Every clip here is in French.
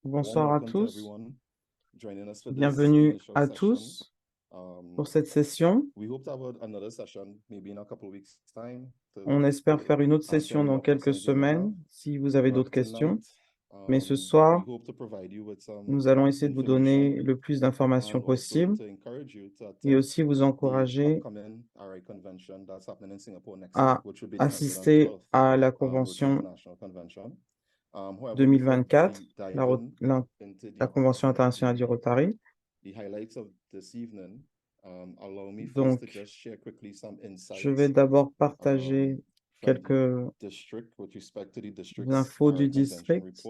Bonsoir à tous. Bienvenue à tous pour cette session. On espère faire une autre session dans quelques semaines si vous avez d'autres questions. Mais ce soir, nous allons essayer de vous donner le plus d'informations possible et aussi vous encourager à assister à la convention 2024, la Convention internationale du Rotary. Donc, je vais d'abord partager quelques infos du district.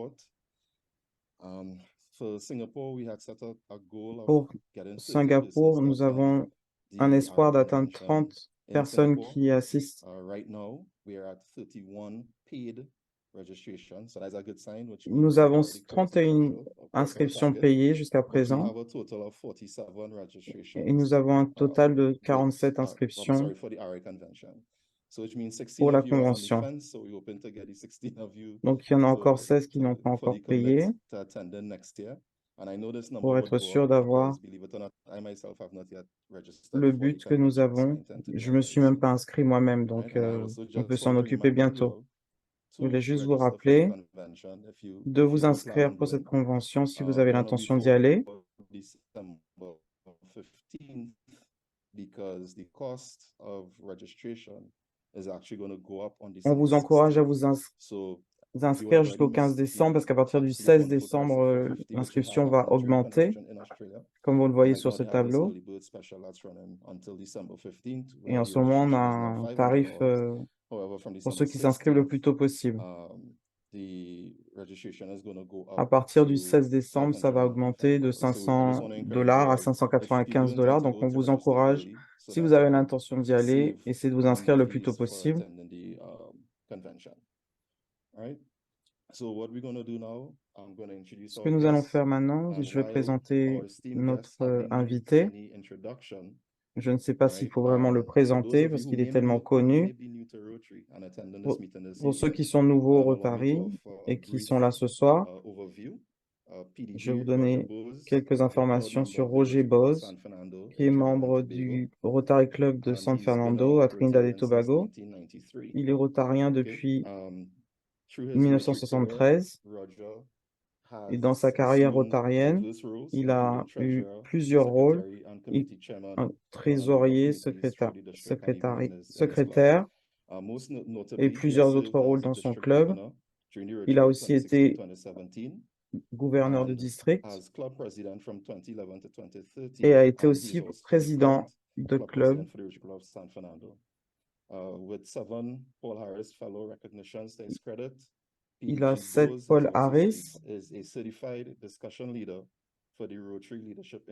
Pour Singapour, nous avons un espoir d'atteindre 30 personnes qui assistent. Nous avons 31 inscriptions payées jusqu'à présent et nous avons un total de 47 inscriptions pour la convention. Donc, il y en a encore 16 qui n'ont pas encore payé pour être sûr d'avoir le but que nous avons. Je ne me suis même pas inscrit moi-même, donc on peut s'en occuper bientôt. Je voulais juste vous rappeler de vous inscrire pour cette convention si vous avez l'intention d'y aller. On vous encourage à vous inscrire jusqu'au 15 décembre parce qu'à partir du 16 décembre, l'inscription va augmenter, comme vous le voyez sur ce tableau. Et en ce moment, on a un tarif pour ceux qui s'inscrivent le plus tôt possible. À partir du 16 décembre, ça va augmenter de $500 à $595. Donc, on vous encourage, si vous avez l'intention d'y aller, essayez de vous inscrire le plus tôt possible. Ce que nous allons faire maintenant, je vais présenter notre invité. Je ne sais pas s'il faut vraiment le présenter parce qu'il est tellement connu. Pour ceux qui sont nouveaux au Rotary et qui sont là ce soir, je vais vous donner quelques informations sur Roger Bose, qui est membre du Rotary Club de San Fernando à Trinidad et Tobago. Il est rotarien depuis 1973 et dans sa carrière rotarienne, il a eu plusieurs rôles, un trésorier, secrétaire et plusieurs autres rôles dans son club. Il a aussi été gouverneur de district et a été aussi président de club. Il a 7 Paul Harris.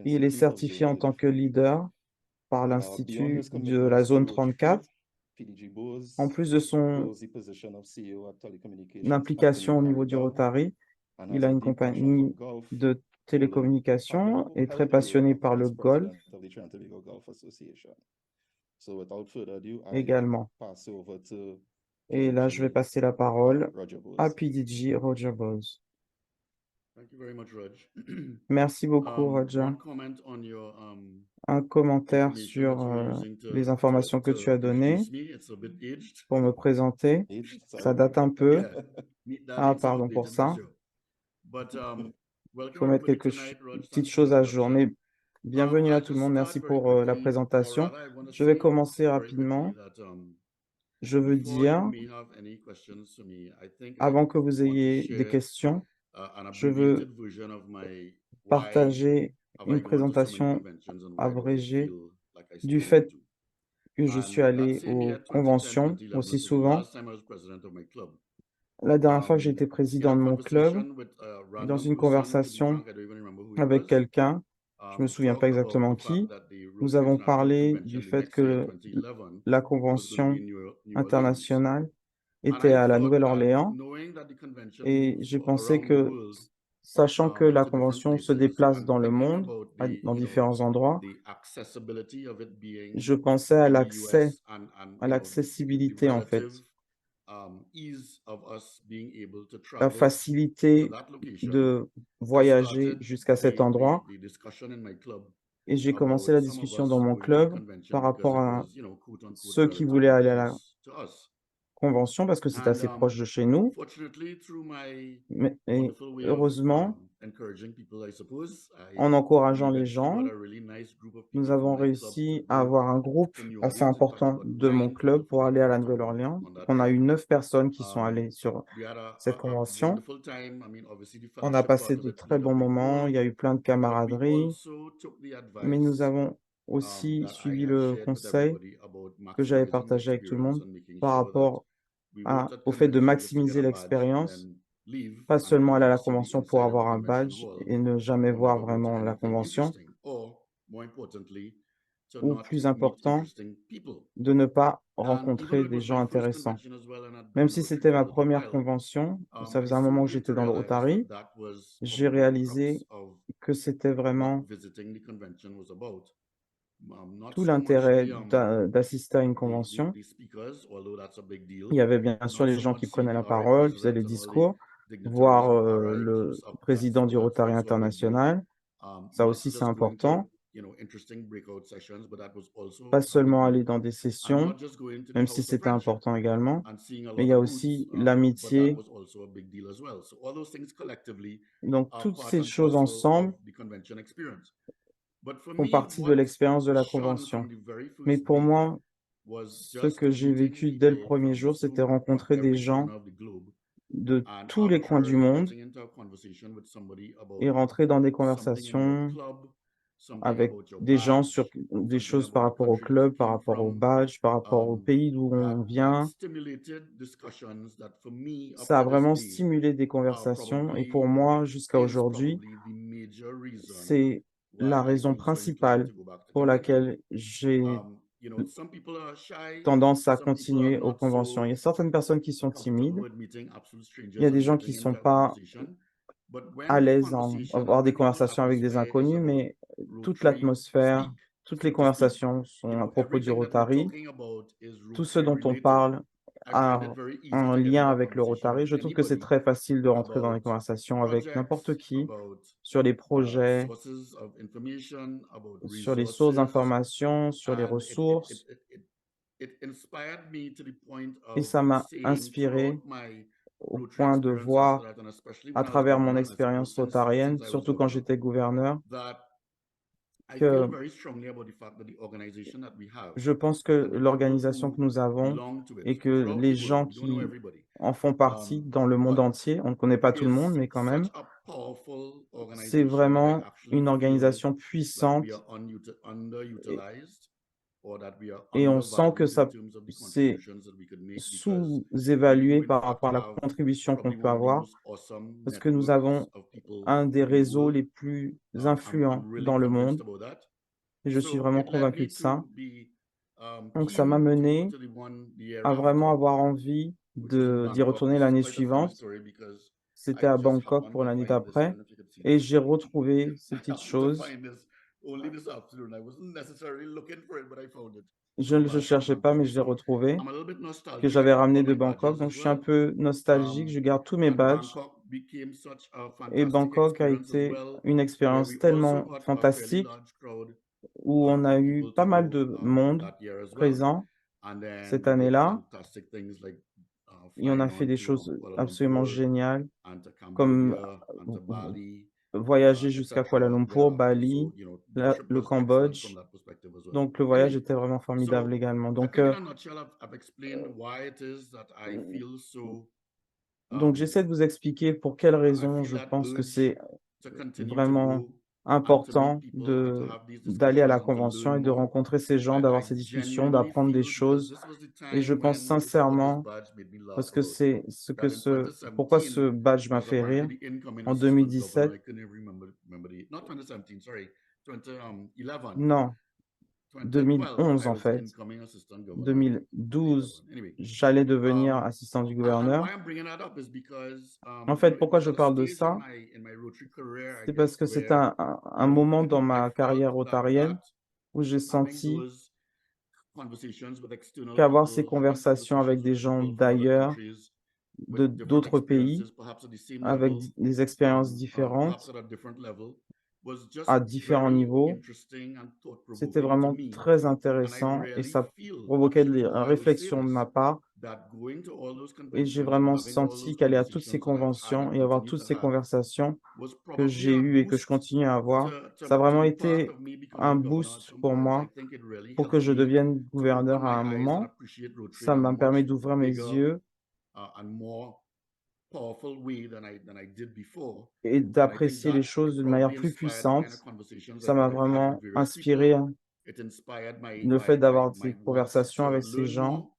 Il est certifié en tant que leader par l'Institut de la zone 34. En plus de son implication au niveau du Rotary, il a une compagnie de télécommunications et est très passionné par le golf également. Et là, je vais passer la parole à PDG Roger Bose. Merci beaucoup, Roger. Un commentaire sur les informations que tu as données pour me présenter. Ça date un peu. Ah, pardon pour ça. Il faut mettre quelques petites choses à jour. Mais bienvenue à tout le monde. Merci pour la présentation. Je vais commencer rapidement. Je veux dire, avant que vous ayez des questions, je veux partager une présentation abrégée du fait que je suis allé aux conventions aussi souvent. La dernière fois que j'ai été président de mon club, dans une conversation avec quelqu'un, je ne me souviens pas exactement qui, nous avons parlé du fait que la convention internationale était à la Nouvelle-Orléans et j'ai pensé que, sachant que la convention se déplace dans le monde, dans différents endroits, je pensais à l'accessibilité en fait. la facilité de voyager jusqu'à cet endroit et j'ai commencé la discussion dans mon club par rapport à ceux qui voulaient aller à la convention parce que c'est assez proche de chez nous. Mais et heureusement, en encourageant les gens, nous avons réussi à avoir un groupe assez important de mon club pour aller à la Nouvelle-Orléans. On a eu 9 personnes qui sont allées sur cette convention. On a passé de très bons moments, il y a eu plein de camaraderie, mais nous avons aussi suivi le conseil que j'avais partagé avec tout le monde par rapport au fait de maximiser l'expérience, pas seulement aller à la convention pour avoir un badge et ne jamais voir vraiment la convention, ou plus important, de ne pas rencontrer des gens intéressants. Même si c'était ma première convention, ça faisait un moment que j'étais dans le Rotary, j'ai réalisé que c'était vraiment tout l'intérêt d'assister à une convention. Il y avait bien sûr les gens qui prenaient la parole, qui faisaient les discours, voir, le président du Rotary international, ça aussi c'est important. Pas seulement aller dans des sessions, même si c'était important également, mais il y a aussi l'amitié. Donc toutes ces choses ensemble font partie de l'expérience de la convention. Mais pour moi, ce que j'ai vécu dès le premier jour, c'était rencontrer des gens de tous les coins du monde et rentrer dans des conversations avec des gens sur des choses par rapport au club, par rapport au badge, par rapport au pays d'où on vient. Ça a vraiment stimulé des conversations et pour moi, jusqu'à aujourd'hui, c'est la raison principale pour laquelle j'ai tendance à continuer aux conventions. Il y a certaines personnes qui sont timides, il y a des gens qui sont pas à l'aise en avoir des conversations avec des inconnus, mais toute l'atmosphère, toutes les conversations sont à propos du Rotary. Tout ce dont on parle a un lien avec le Rotary. Je trouve que c'est très facile de rentrer dans des conversations avec n'importe qui sur les projets, sur les sources d'informations, sur les ressources et ça m'a inspiré au point de voir à travers mon expérience rotarienne, surtout quand j'étais gouverneur, que je pense que l'organisation que nous avons et que les gens qui en font partie dans le monde entier, on ne connaît pas tout le monde, mais quand même, c'est vraiment une organisation puissante et on sent que ça c'est sous-évalué par rapport à la contribution qu'on peut avoir, parce que nous avons un des réseaux les plus influents dans le monde et je suis vraiment convaincu de ça. Donc ça m'a mené à vraiment avoir envie d'y retourner l'année suivante. C'était à Bangkok pour l'année d'après et j'ai retrouvé ces petites choses. Je ne le cherchais pas, mais je l'ai retrouvé, que j'avais ramené de Bangkok. Donc je suis un peu nostalgique, je garde tous mes badges et Bangkok a été une expérience tellement fantastique où on a eu pas mal de monde présent cette année-là et on a fait des choses absolument géniales comme voyager jusqu'à Kuala Lumpur, Bali, le Cambodge. Donc le voyage était vraiment formidable également. Donc j'essaie de vous expliquer pour quelles raisons je pense que c'est vraiment important d'aller à la convention et de rencontrer ces gens, d'avoir ces discussions, d'apprendre des choses et je pense sincèrement parce que c'est ce que pourquoi ce badge m'a fait rire. En 2017 non, 2011 en fait. 2012, j'allais devenir assistant du gouverneur. En fait, pourquoi je parle de ça? C'est parce que c'est un moment dans ma carrière rotarienne où j'ai senti qu'avoir ces conversations avec des gens d'ailleurs, de d'autres pays, avec des expériences différentes, à différents niveaux. C'était vraiment très intéressant et ça provoquait une réflexion de ma part et j'ai vraiment senti qu'aller à toutes ces conventions et avoir toutes ces conversations que j'ai eues et que je continue à avoir, ça a vraiment été un boost pour moi pour que je devienne gouverneur à un moment. Ça m'a permis d'ouvrir mes yeux et d'apprécier les choses d'une manière plus puissante. Ça m'a vraiment inspiré, hein, le fait d'avoir ces conversations avec ces gens,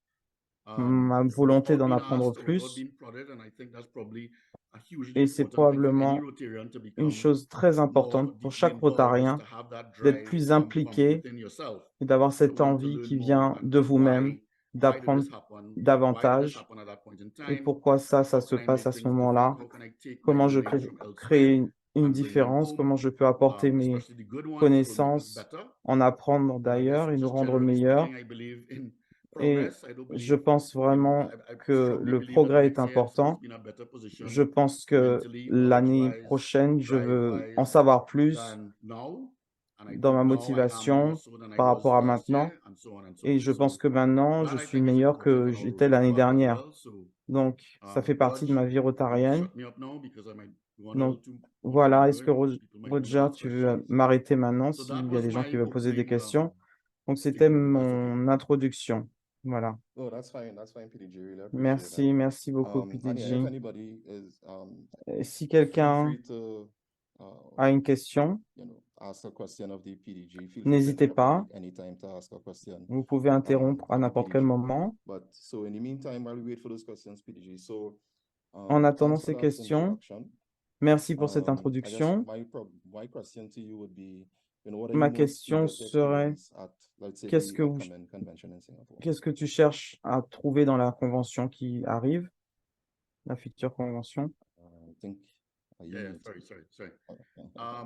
ma volonté d'en apprendre plus et c'est probablement une chose très importante pour chaque Rotarien d'être plus impliqué et d'avoir cette envie qui vient de vous-même, d'apprendre davantage et pourquoi ça se passe à ce moment-là, comment je peux créer une différence, comment je peux apporter mes connaissances, en apprendre d'ailleurs et nous rendre meilleurs. Et je pense vraiment que le progrès est important. Je pense que l'année prochaine, je veux en savoir plus dans ma motivation par rapport à maintenant et je pense que maintenant, je suis meilleur que j'étais l'année dernière. Donc ça fait partie de ma vie rotarienne. Donc voilà, est-ce que Roger, tu veux m'arrêter maintenant s'il y a des gens qui veulent poser des questions? Donc c'était mon introduction. Voilà. Appreciate that. Merci, merci beaucoup Yeah, if PDG. anybody is, Si feel quelqu'un free to, a une question, ask a question of the PDG. Feel free to n'hésitez interrupt me pas. anytime to ask a question, Vous pouvez interrompre à of the n'importe quel PDG. moment. But so in the meantime, while we wait for those questions, PDG, so, En attendant thanks for ces that questions, introduction. merci pour cette I guess introduction. my question to you would be, what are you Ma most question eager to serait, experience at, let's say, qu'est-ce the que vous, upcoming convention in Singapore? qu'est-ce que tu cherches à trouver dans la convention qui arrive, la future convention? I think you Yeah, need to. sorry.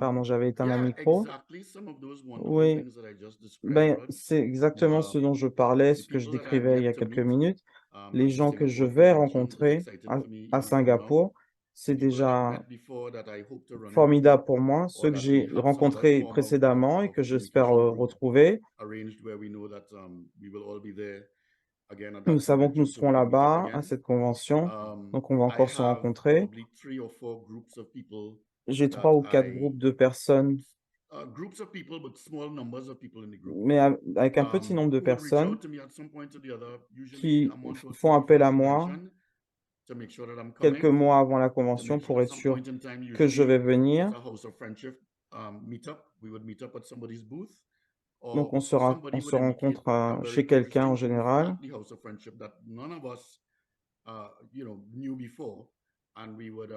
Pardon, j'avais éteint mon Yeah, micro. exactly. Some of those wonderful Oui, things that I just described, ben, Rod. c'est exactement ce dont je parlais, The ce que je people that I'm décrivais il y a yet to quelques meet minutes. Les at the gens que je Singapore vais convention is rencontrer exciting for me à even more now. Singapour, The c'est people that I've déjà met before that I hope to run into, formidable pour moi. or Ceux que that we j'ai have some rencontrés form précédemment et of que j'espère communication group retrouver. arranged where we know that we will all be there again at Nous that savons que nous convention, so serons we can meet up là-bas à again. cette convention, donc on va I encore se have rencontrer. probably 3 or 4 groups of people J'ai 3 that ou 4 groupes de personnes, groups of people, but small numbers of people in the group, mais avec un petit nombre de who will reach personnes out to me at some point or the other, usually qui a month or font two before appel the à moi convention, to make sure that I'm quelques coming, mois avant la to convention make sure pour at être some sûr point in time, que je vais usually venir. it's a House of Friendship meetup. We would meet up at somebody's booth, Donc or on somebody se would indicate rencontre a very chez quelqu'un en interesting booth général. at the House of Friendship that none of us, knew before, and we would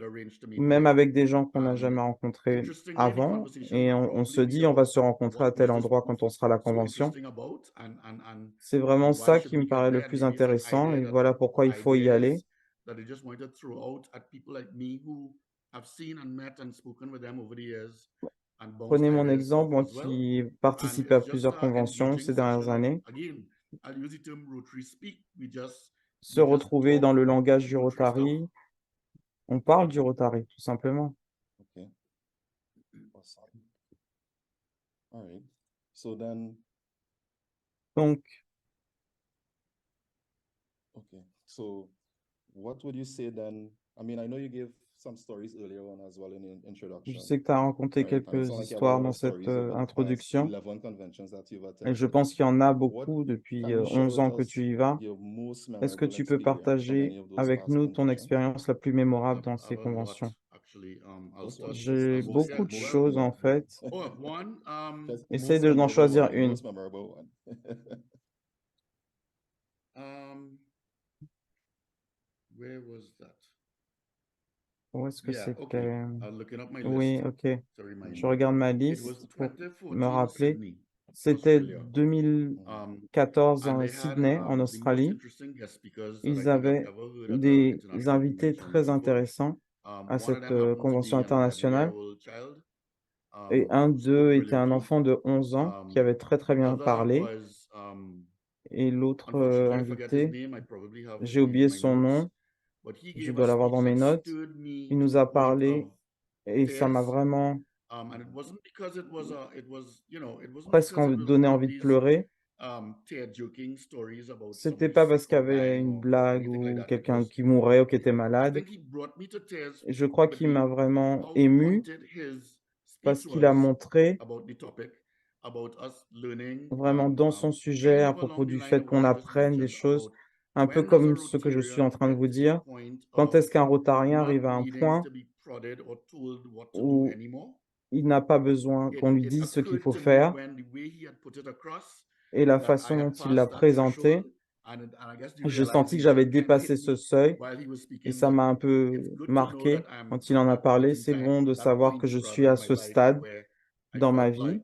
arrange to meet Même there. avec des gens qu'on n'a And jamais rencontrés interestingly, the avant conversation et would on probably se be dit: «On va about se rencontrer à what tel was this endroit booth quand on sera à la so convention». interesting about, and C'est vraiment why ça should qui we me get paraît le there, and plus maybe some intéressant idea et that voilà pourquoi or il faut y aller. ideas that I just wanted to throw out at people like me who have seen and met and spoken with them over the years and bounced Prenez mon ideas exemple, off moi as well. qui And participais à it's just plusieurs a conventions engaging ces dernières session of, années, again, I'll use the term Rotary speak. se We just retrouver dans talk le langage du Rotary stuff. Rotary, on parle du Rotary tout simplement. Okay. Awesome. All right. So then, Donc, okay. So what would you say then? I mean, I know you gave some stories earlier on as well in the je introduction, sais que tu as raconté right? And it quelques sounds like you have a lot histoires dans of cette stories over the past introduction 11 conventions that you've et je attended. pense qu'il y en a What beaucoup depuis can you share 11 with ans que us tu y vas. your most Est-ce que memorable tu peux experience from partager any of those avec past nous ton conventions? expérience la plus mémorable dans I ces have a lot, conventions? actually. I'll start. J'ai Most, beaucoup Yeah, de most, well, choses en fait. one, just Essaye most d'en memorable choisir one, the une. most memorable one. where was that? Où est-ce que Yeah, okay. c'était? Looking up my Oui, list ok. to remind Je me. regarde ma It was liste pour me 2014 rappeler. Sydney, C'était Australia. 2014 And en they had Sydney, en the most Australie. interesting guest speakers that I Ils think I've avaient ever heard at an des international invités convention très before. intéressants à One of cette them happened to convention be an internationale. 11-year-old child Et un who spoke d'eux était un brilliantly. enfant de 11 ans qui avait très, très bien Another parlé. was et l'autre unfortunately, I forget his invité, name. I probably have his j'ai name oublié in my son notes, nom, but he je gave a dois l'avoir speech dans mes that notes. stirred me Il to nous the a point parlé of et ça m'a tears. vraiment And it wasn't because it was it wasn't presque because it was donné one of envie de these pleurer. tear-jerking stories about C'était pas somebody's parce qu'il y or avait dying une or blague anything like ou that. quelqu'un qui mourait ou qui était I malade. think he brought me to tears Je crois with qu'il m'a the vraiment how ému pointed his parce speech qu'il a was montré about the topic, about us learning, vraiment dans son sujet kind à of propos along the du line fait of what qu'on I just apprenne des mentioned choses, about un peu when does a comme ce que je suis en Rotarian train de get vous to the dire. point Quand of est-ce qu'un Rotarien not arrive à un needing point to be prodded or told what to do où anymore? il n'a pas besoin qu'on lui It dise ce qu'il occurred faut to me faire when the way he had put it across et la that I façon dont had il l'a passed that présenté, threshold, and I guess the j'ai senti que j'avais realization kind of dépassé hit ce me seuil while he was et speaking ça that m'a un peu it's good to know that marqué quand il en I'm a at that parlé. in C'est bon time, de that savoir que point je suis rather in à my ce life stade where I dans ma felt vie like,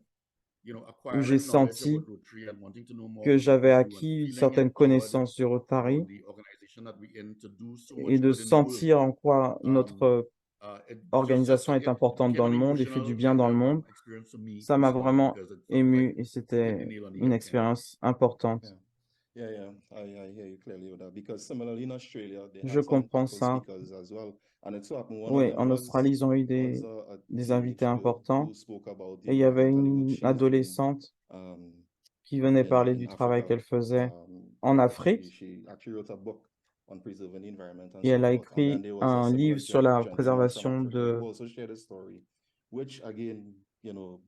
où j'ai acquiring knowledge about senti Rotary and wanting to know more que about what j'avais we do and acquis feeling certaines empowered connaissances du about Rotary the organization that we're in to do so et much de good in the world. sentir en quoi notre organisation est It importante became dans an le monde et fait du emotional bien dans le monde. experience for me Ça m'a personally vraiment because it felt like ému et it hit the c'était nail on the une head kind of. expérience importante. Yeah, I hear you clearly with that because similarly in Australia they Je had some comprends couple ça. speakers as well, and it so happened one of Oui, them en Australie, ils ont eu was a des invités teenage girl importants who spoke about et il the y avait incredible work une she's doing, adolescente um, qui venait parler in du travail Africa. qu'elle faisait en Afrique She actually wrote a book on preserving the environment and et so elle a forth. And then écrit there was a un similar livre sur la gentleman from préservation Africa who de also shared a story, which again,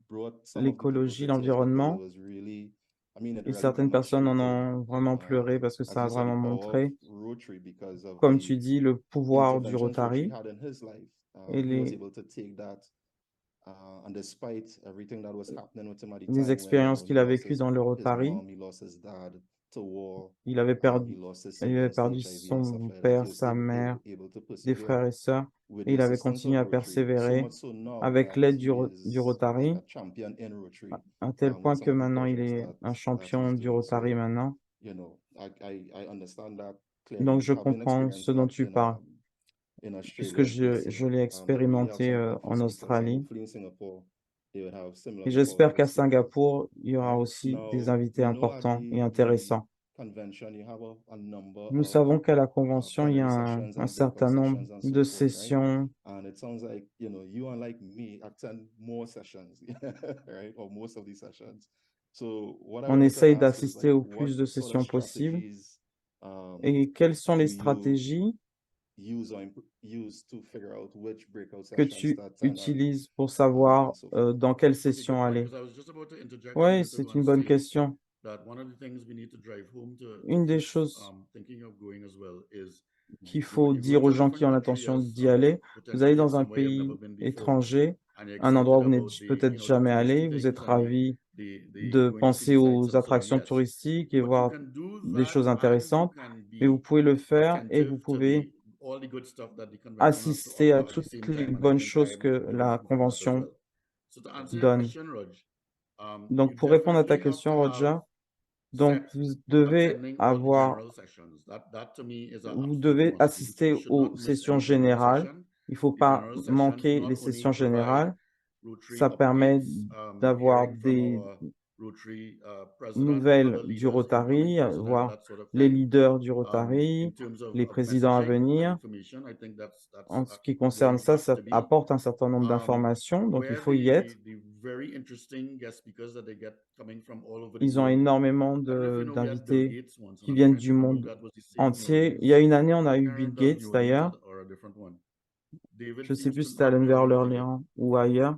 brought some of the people l'écologie, to tears because it l'environnement. was really, I mean, it Et really certaines personnes en demonstrated, ont vraiment pleuré parce que as ça a you said, the vraiment power of montré, Rotary because of comme the tu dis, le pouvoir du interventions Rotary Rotary had in his life. et He was able to take that, and despite everything that was happening with him at the les time when, expériences he qu'il a lost vécues dans le his Rotary. mom, he lost his dad to war, Il avait he perdu, lost his il avait siblings to perdu HIV and stuff son like that. He père, was sa mère, able to des persevere frères et sœurs, with et the il avait assistance continué of à Rotary, so persévérer much so now avec that l'aide he du is like Rotary, a champion in Rotary, à un tel with point some que of the maintenant il projects est un that he's champion du doing. Rotary So, maintenant. I understand that Donc clearly, je having comprends experienced ce dont that tu parles, in puisque Australia in je person, l'ai to really have expérimenté some powerful en speakers, and Australie. hopefully in Singapore they would have Et similarly j'espère powerful qu'à speakers, Singapour, il y aura right? aussi des Now, invités we know at importants et the intéressants. convention you have a number Nous of savons qu'à la convention, il y a plenary sessions un and breakout certain nombre sessions and de so forth, right? sessions. And it sounds like, you unlike me attend more sessions, right? Or most of these sessions. So what I On wanted to essaye ask is d'assister like, au what plus de sort of sessions possibles. strategies Et quelles sont do les you stratégies use to figure out which breakout que sessions tu to attend utilises pour and savoir so forth? dans quelle Okay, good session point, aller? because I was just about to interject a Oui, minute ago c'est and une bonne say question. that one of the things we need to drive home to Une des folks choses thinking of going as well is, qu'il when faut you go dire to aux a gens qui different ont country l'intention as d'y aller, vous allez potentially it's dans un somewhere you've never pays been before, étranger, and you're un excited endroit où vous about n'êtes the peut-être the jamais touristy allé, vous êtes things and ravi the de going to see penser the sights aux and so on. attractions Yes, touristiques et but you voir can do des that choses and you intéressantes, can mais vous be pouvez le faire et vous attentive to pouvez all the good stuff that the convention has to assister à offer at the toutes same les time, and I bonnes think choses que I'm la looking for that as convention well. So to answer your donne. question, Raj, you Donc, pour répondre à ta definitely have to question, have Roger, donc set vous devez attending all the avoir, general sessions. That to me is an vous absolute devez must. assister You should aux not miss sessions any general générales. session. Il ne faut The pas general sessions manquer not les only sessions provide générales. Rotary Ça permet updates, d'avoir hearing from des our Rotary president and nouvelles other du leaders, incoming Rotary, president, voir that sort of les thing. leaders du In Rotary, terms les of présidents à messaging and venir. information, I think that's En ce qui where concerne you ça, have ça to be. apporte un certain nombre Um, d'informations, donc il where faut y être. the very interesting guest speakers that they get coming from all over the Ils ont world. énormément I don't know if you know, we had Bill d'invités Gates once, and qui I'm viennent trying to du remember if monde that was the same New entier. Il y a Orleans. une année, on a I eu can't Bill remember if that was Gates New Orleans d'ailleurs. or a different one. David Je ne sais seems plus to si c'était à not remember the figure. Nouvelle-Orléans ou ailleurs.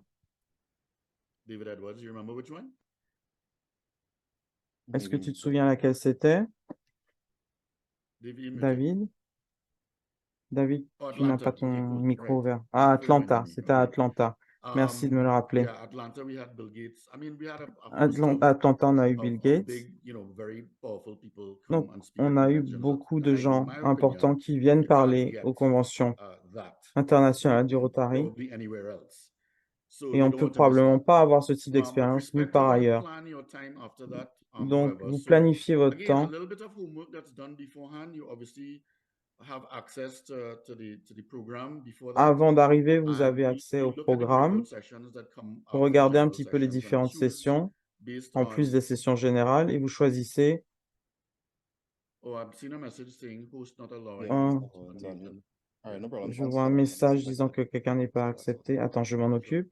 David Edwards, you remember which one? Est-ce que Maybe tu te souviens laquelle c'était, David, you muted. David? David, Oh, tu n'as pas Atlanta. ton Okay, cool. micro Right. ouvert. Thank Ah, you for reminding Atlanta, me. c'était à Okay. Atlanta. Merci de me le rappeler. Yeah, Atlanta, we had Bill Gates. I mean, we had a host Atlanta, on a eu Bill of Gates. big, very powerful people come Donc, and speak on at a eu conventions beaucoup that de in gens my importants opinion, qui viennent you can't parler get aux conventions that internationales du Rotary. probably anywhere else. So Et on you ne don't peut want to miss probablement that. pas avoir ce type With d'expérience nulle respect to part how you ailleurs. plan your time after that, Donc, however, vous so planifiez votre again, a temps. little bit of homework that's done beforehand. You obviously have access to the program before that, Avant d'arriver, vous and avez accès you au look at the breakout programme. sessions that come Vous after the regardez un general petit peu les sessions and différentes choose sessions based en plus on, des sessions générales, et vous choisissez oh, I've seen a message saying host not allowing Yeah, un... this oh, it's on mute. information. All right, no problem. Je Once vois un that happens, message I disant can que quelqu'un n'est pas say that. accepté. Attends, je m'en occupe.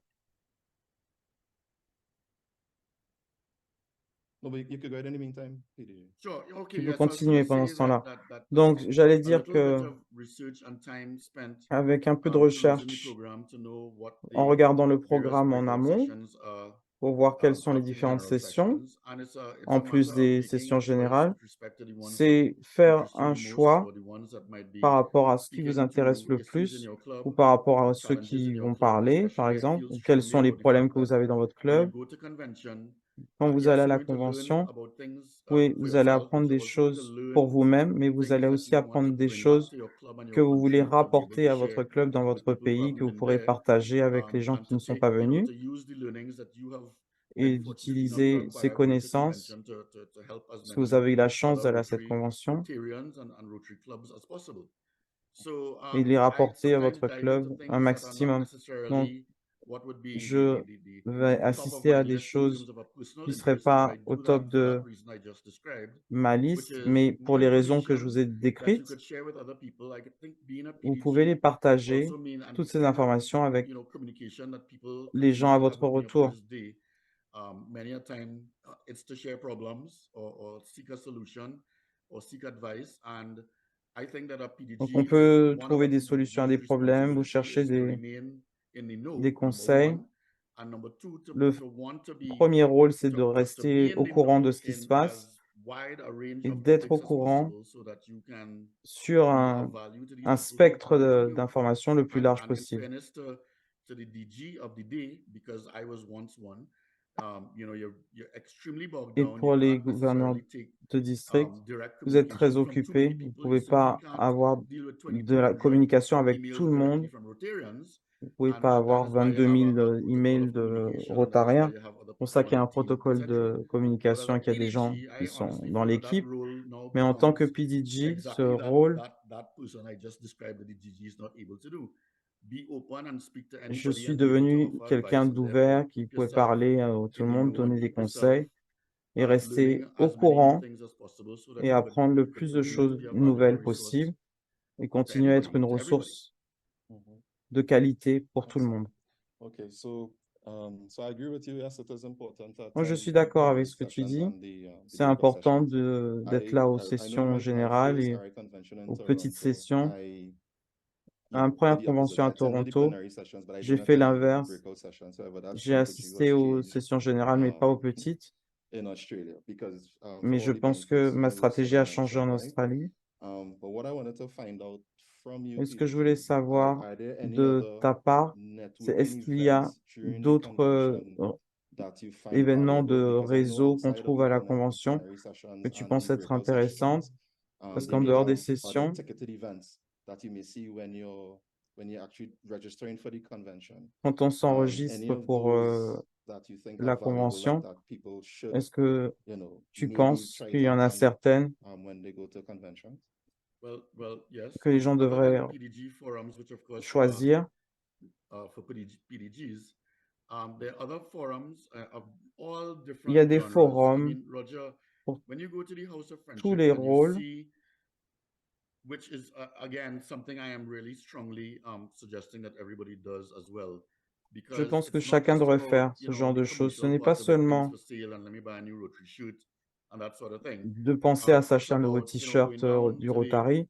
No, but you could go ahead in the meantime, PDG. Sure. Okay. Tu peux Yeah. So I was going to continuer pendant say ce temps-là. that Donc, j'allais a dire little bit que of research and time spent avec un peu de perusing the recherche, program to know what en the regardant le various programme en breakout amont, sessions are pour voir quelles sont les of the différentes general sessions, sessions, and it's en a matter plus of des making sessions a choice générales, with respect to the ones that c'est faire interest you un the most, choix or the ones that might par be rapport à ce qui vous speaking intéresse to le issues in plus your club, ou par rapport à ceux challenges in qui your vont club, parler, par especially I exemple, feel ou quels strongly sont les about the problèmes fact que that vous avez dans votre when you club. go to convention, Quand vous allez yes, à you're la going to learn convention, about things oui, for vous allez yourself, but apprendre des you're also going to choses pour learn vous-même, mais vous allez things that aussi you want to apprendre des bring back choses to your club and que your vous voulez country to be able rapporter to à votre share club dans with votre people who pays, que haven't vous been pourrez there, partager avec les gens and qui ne sont take, pas to venus, use the learnings that you have been et fortunate enough to d'utiliser ces acquire going to connaissances, convention to help as parce que vous many avez eu la chance other d'aller à cette convention, Rotarians and Rotary clubs as possible. So et les I rapporter à sometimes votre dive into club un things that are not maximum. Donc, necessarily what would be je vais the top of assister my à des list in choses terms of a personal qui ne seraient interest, but I pas au do that top for that de reason I just described, ma which liste, is mais pour new les raisons que je information vous ai that you décrites, could share with other people. I think being a vous pouvez les PDG could partager, also mean, and toutes the ces kind of informations, avec communication that people les gens continue à to have votre with me up to retour. this day. Many a time it's to share problems, or seek a solution or seek advice, and I think that a Donc, on PDG, peut one of trouver a des solutions à PDG's des problèmes, vous responsibility cherchez is to remain in the des know, number conseils. one, and number two, Le to want to be premier rôle, c'est de to be rester in au the courant de know ce qui se in passe as wide a range et of d'être au topics as courant possible, so that you can sur be of value to these un people who spectre count on you. d'informations le plus large And in possible. fairness to the DG of the day, because I was once one, you're extremely bogged Et down. You pour les can't gouverneurs necessarily take de district, direct vous êtes très communication from too many occupés, vous ne people. You pouvez certainly pas can't avoir deal with de la 2,200 communication avec tout emails le directly monde. from Rotarians. Vous ne pouvez And, pas and that avoir is why you 22 have 000 a protocol emails of de communication, and that is why Rotariens. you have other C'est pour people ça on qu'il y a the un team, protocole etc. de But as communication a et qu'il y a des gens PDG, qui I sont honestly dans feel that that l'équipe. role now Mais en tant que becomes PDG, ce exactly rôle, that person I just described that the DG is not able to do. Be open and speak to je anybody suis and be able to devenu offer quelqu'un advice, and therefore d'ouvert qui keep pouvait yourself parler à tout in le the monde, know and donner des keep yourself conseils et rester learning au as many new courant things as possible, so that et apprendre le you could plus de continue to choses be a valuable nouvelles resource possibles et to continuer à être anybody, une to everybody. ressource Mhm. de qualité pour tout le Excellent. monde. Okay, so I agree with you. Yes, it is important to Moi, je attend suis d'accord the avec main ce que tu sessions dis. and the C'est breakout important sessions. d'être là aux I know sessions my générales first et RI convention in aux petites Toronto, sessions. À la did première the opposite. convention I à attended the Toronto, plenary sessions, but I j'ai didn't fait attend the l'inverse. breakout sessions. However, that J'ai strategy was assisté aux changed sessions générales, mais pas aux petites. in Australia because Mais for je all the pense que benefits ma you sort stratégie of a changé en mentioned, right? Australie. But what I wanted to find out from you, Et ce que je voulais PDG, savoir are there any de other ta part, c'est est-ce networking qu'il y a events during the d'autres convention that you find événements de valuable? Because I know réseau qu'on outside of trouve the à la convention plenary que sessions tu and the penses être breakout intéressantes? sessions, Parce you qu'en may dehors des have other sessions, ticketed events that you may see when you're actually registering for the convention. quand on Any s'enregistre of pour those that you think are la valuable convention, that people should, est-ce que tu maybe penses try qu'il y to en a attend certaines when they go to conventions? Well, yes. que les gens Other than devraient the PDG forums, which of course choisir? for PDGs, there are other forums of all Il y a different des genres. I forums mean, Roger, pour when you go to the House of tous Friendship les and you rôles. see, which is again something I am really strongly suggesting that everybody does as well, Je because pense que it's not chacun just devrait about faire ce genre the de choses. Ce commercial n'est pas part of it, things seulement for sale, and let me buy a new rotary shoot and that sort of thing. de penser à It's s'acheter un nouveau about t-shirt going down du to Rotary,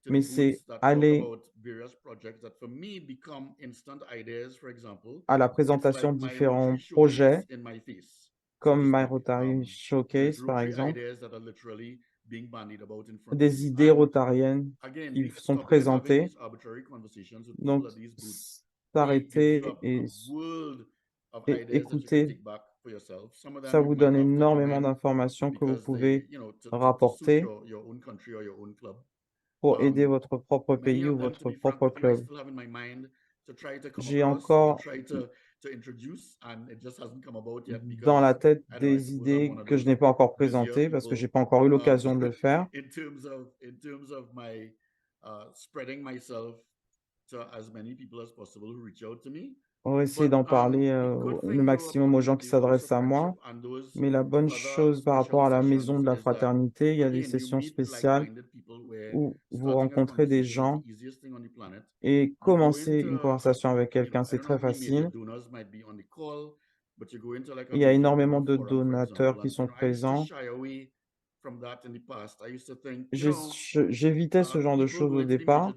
the mais booths c'est that talk aller about various projects that for me become instant ideas. For example, à la it's présentation like de my Rotary différents showcase projets, in my face, so comme to My speak. Rotary There's Showcase, par Rotary exemple, ideas that are literally being bandied about in front of des you. idées And rotariennes again, qui sont stopping and having présentées. these arbitrary conversations with people Donc, at these booths really gives you s'arrêter a world of et ideas that you can écouter, take back for yourself. Some of them ça you vous might donne have to énormément amend d'informations que vous because they, pouvez to suit rapporter your own country or your own club. pour aider votre propre Many pays ou of them, to votre be frank propre with you, I club. still have in my mind to try to come J'ai across, to encore try to introduce, and it just hasn't come about yet dans la because tête I don't know. I des suppose I'm idées one of que je those n'ai pas encore busier présentées parce que people j'ai pas encore eu um, l'occasion de le faire. in terms of my spreading myself to as many people as possible who reach out to me essayer d'en parler le maximum aux gens qui s'adressent à moi. Mais la bonne chose par rapport à la maison de la fraternité, il y a des sessions spéciales où vous rencontrez des gens et commencer une conversation avec quelqu'un, c'est très facile. Il y a énormément de donateurs qui sont présents. J'évitais ce genre de choses au départ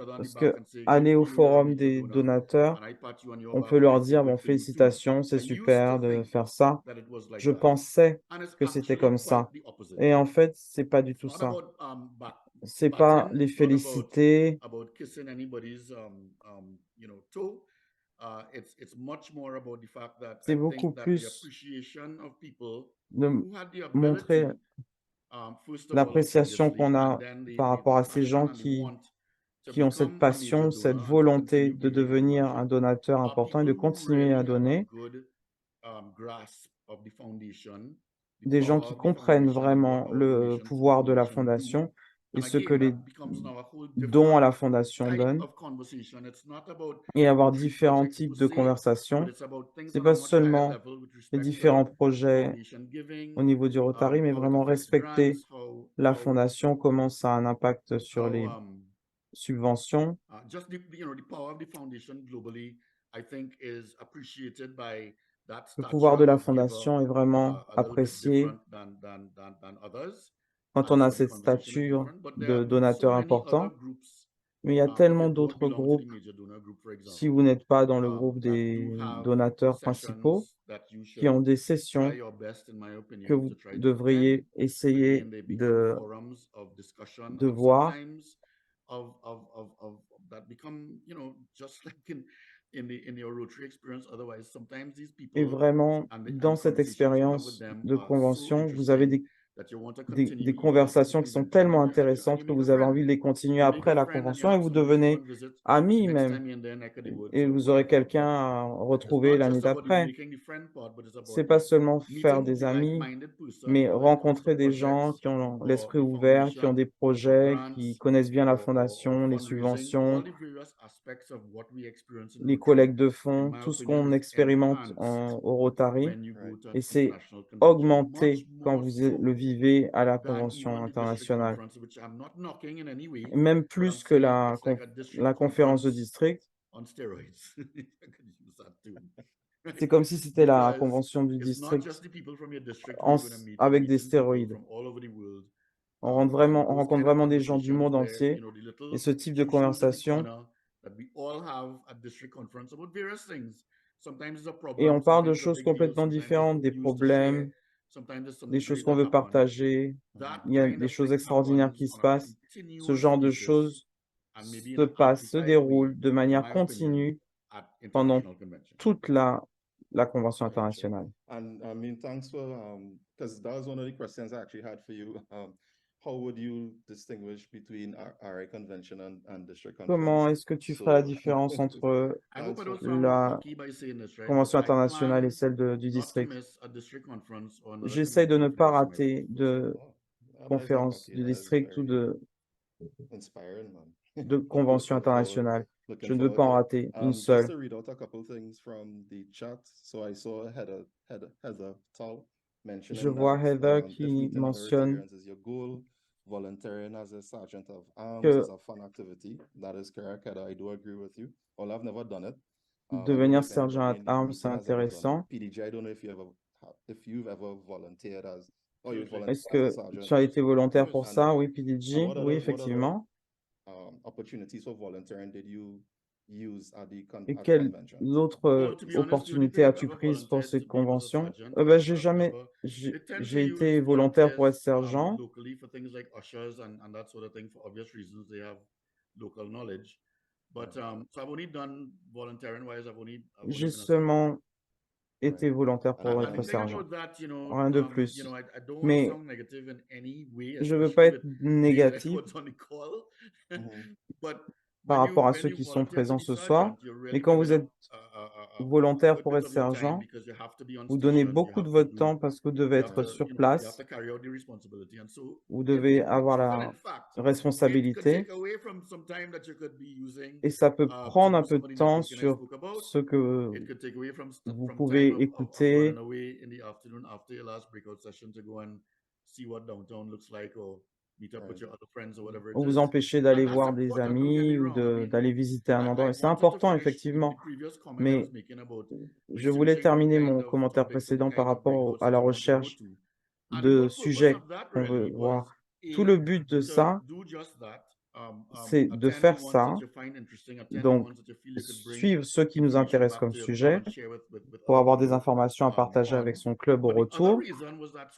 parce que aller au forum des donateurs, on peut leur dire, bon, félicitations, c'est super de faire ça. Je pensais que c'était comme ça. Et en fait, c'est pas du tout ça. C'est pas les féliciter, kissing anybody's toe. It's much more about the fact that c'est I beaucoup think that the plus appreciation of people de who had the montrer ability, first of all, l'appréciation qu'on obviously, and a then par the rapport à ces passion gens and the want to qui ont cette become a major passion, cette donor and to volonté continue de giving and devenir un much donateur are important et de people who continuer à really have a donner, good grasp of the foundation, the des gens power qui of the comprennent foundation, and what vraiment our le donations to the pouvoir de la foundation do. fondation et And ce que again, les that becomes now a whole dons à different la fondation type donnent of conversation. It's not about et avoir concrete différents projects types per de se, but conversations. it's about things C'est on a pas much higher seulement level with les respect différents to projets foundation giving, au niveau du Rotary, mais how it vraiment affects respecter grants, how la how fondation, comment ça a un impact sur how les subventions. just the power of the foundation globally, I think, is appreciated by that Le pouvoir stature de la of giver fondation est vraiment a little bit apprécié different than others, quand on and a so the cette conversation is stature different. But there de have been so donateur many other important. groups. Mais il y a If tellement you don't d'autres belong to the groupes, major donor group, for si example, vous n'êtes pas dans le groupe that des do have donateurs principaux, sessions that you qui ont should des try sessions your best, in my que opinion, vous to try to attend. devriez essayer Again, they become forums of discussion, de and voir. sometimes of that become, just like in your Rotary experience. Otherwise, sometimes these Et people vraiment, and dans the cette conversations you have with expérience them de are so convention, vous avez interesting that you want to des continue even conversations qui sont eventually, tellement and intéressantes you que make a vous avez friend. envie de les continuer You make après a la friend, and you convention et have vous somebody to go devenez and visit the amis next même. time you're in their neck of the woods, Et vous aurez quelqu'un à it's retrouver not l'année just about the d'après. making the friend part, but it's about C'est pas seulement faire meeting des the amis, like-minded person, mais whether it comes to rencontrer des gens projects qui ont or l'esprit the ouvert, qui ont foundation des or projets, qui grants connaissent bien la or fondation, les fundraising, all subventions, the various aspects of what we experience in les Rotary. collectes de In fonds, my tout ce opinion, qu'on is expérimente enhanced au Rotary. when you Right. go to an Et c'est international convention, much augmenté quand more vous le so vivez à la than convention even the district internationale. conference, which I'm not knocking in any way, Et même but I'm plus que saying it's like a la district conférence de conference district. on steroids. I could use that term. C'est comme si c'était la Because convention du it's not just district the people from your district who you're going to meet. You're avec des meeting people stéroïdes. from all over the world. On Those rencontre kind of vraiment des gens du conversations monde where, entier. the Et little ce type de two stools in the conversation, corner that we all have at district conference about various things. Sometimes it's a et on problem, parle de sometimes it's a choses big deal, complètement sometimes it's différentes, some des news to share, problèmes, sometimes it's des something choses great qu'on that veut happened. partager. That Il y a kind des of choses thing extraordinaires qui happens se on a passent. Ce continuous genre de basis choses and maybe in se an passent, se amplified way, déroulent de in manière my opinion, continue at pendant international conventions. toute la convention Gotcha. internationale. And I mean, thanks for because that was one of the questions I actually had for you. How would you distinguish between RA convention and district Comment conference? est-ce que tu feras la So différence entre I hope I thanks for don't sound la cocky by saying this, right? But convention I internationale et plan celle du not to district? miss a district conference or another J'essaie de ne convention for the pas rest of my life. rater de oh, that is not conférences cocky. du That is district ou very inspiring, man. de conventions internationales. Je Looking ne veux pas forward en to it. rater une Just seule. to read out a couple things from the chat. So I saw Heather Tal Je mentioning vois that Heather if qui meeting other mentionne Rotarians is your goal, volunteering as a sergeant of arms que is a fun activity. That is correct, Heather. I do agree with you. Well, I've never done it. I don't know devenir if sergent anybody at in the arms, c'est meeting has ever done it. intéressant. PDG, I don't know if you've ever volunteered as or you Absolutely. Est-ce volunteered as a que sergeant. tu as été volontaire pour And ça? Oui, and PDG. Oui, what other effectivement. opportunities for volunteering did you use at the Et at quelle conventions? autre To be honest, the only opportunité thing I've as-tu ever prise pour volunteered to cette be was a convention? sergeant. Ben, j'ai jamais, Never. They tend to j'ai été use volontaire pour être volunteers sergent. locally for things like ushers and that sort of thing for obvious reasons. They have local knowledge. But so I've only done volunteering wise. I've only J'ai been a sergeant. seulement été Right. volontaire pour And être the thing sergent. about that, Rien de plus. I don't want to Mais sound negative in any way, je veux pas especially être with these négatif. records on the call. Mhm. But par rapport à ceux qui sont présents ce soir. Mais quand vous êtes volontaire pour être sergent, vous donnez beaucoup de votre temps parce que vous devez être sur place, vous devez avoir la responsabilité et ça peut prendre un peu de temps sur ce que vous pouvez écouter. Ou vous empêcher d'aller voir des amis ou d'aller visiter un endroit. C'est important, effectivement, mais je voulais terminer mon commentaire précédent par rapport à la recherche de sujets qu'on veut voir. Tout le but de ça, c'est de faire ça, donc suivre ce qui nous intéresse comme sujet pour avoir des informations à partager avec son club au retour.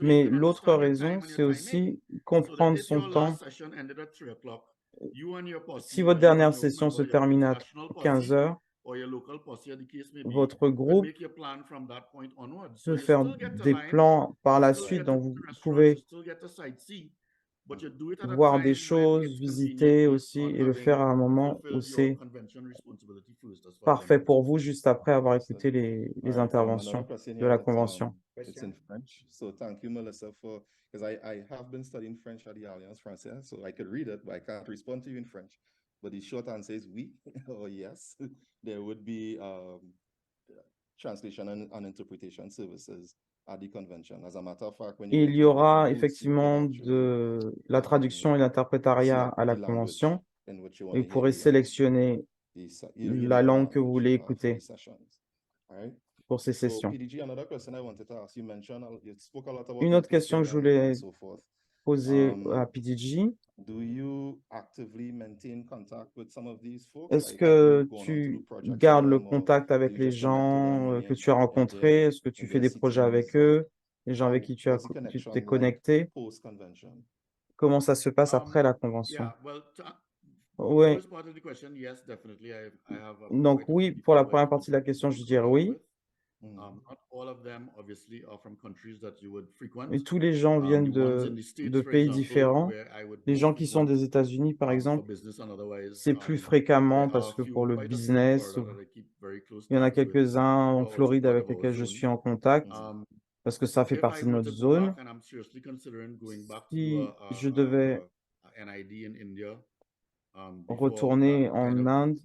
Mais l'autre raison, c'est aussi comprendre son temps. Si votre dernière session se termine à 15 heures, votre groupe peut faire des plans par la suite, donc vous pouvez voir des choses, visiter aussi et le faire à un moment où c'est parfait pour vous, juste après avoir écouté les interventions Another question de here, la it's, convention. it's in French. So thank you, Melissa, for, because I have been studying French at the Alliance Française, so I could read it, but I can't respond to you in French. But the short answer is oui or yes. There would be translation and interpretation services at the convention. As a matter of fact, when you Il get y to the aura booths, you effectivement can actually de la traduction et l'interprétariat select à la the language convention in which you et want vous to hear pourrez sélectionner you la know, langue que vous language, voulez for écouter these sessions. All right. pour ces So sessions. PDG, another question I wanted to ask, you mentioned, you spoke a lot about Une autre question que networking je voulais and so forth. poser à PDG, Do you actively maintain contact with some of these folks? est-ce Like, have you que gone on to do tu projects with gardes le them, or contact do avec you les just connect to them gens when que you're tu as in rencontrés? Est-ce que tu in fais their des projets sittings? avec eux, les gens avec How qui is the tu t'es connection like connecté? post-convention? Comment ça se passe après la convention? Oui, donc oui, pour la première partie de la question, je dirais oui. Et tous les gens viennent de pays différents. Les gens qui sont des États-Unis, par exemple, c'est plus fréquemment parce que pour le business, il y en a quelques-uns en Floride avec lesquels je suis en contact parce que ça fait partie de notre zone. Si je devais retourner en Inde,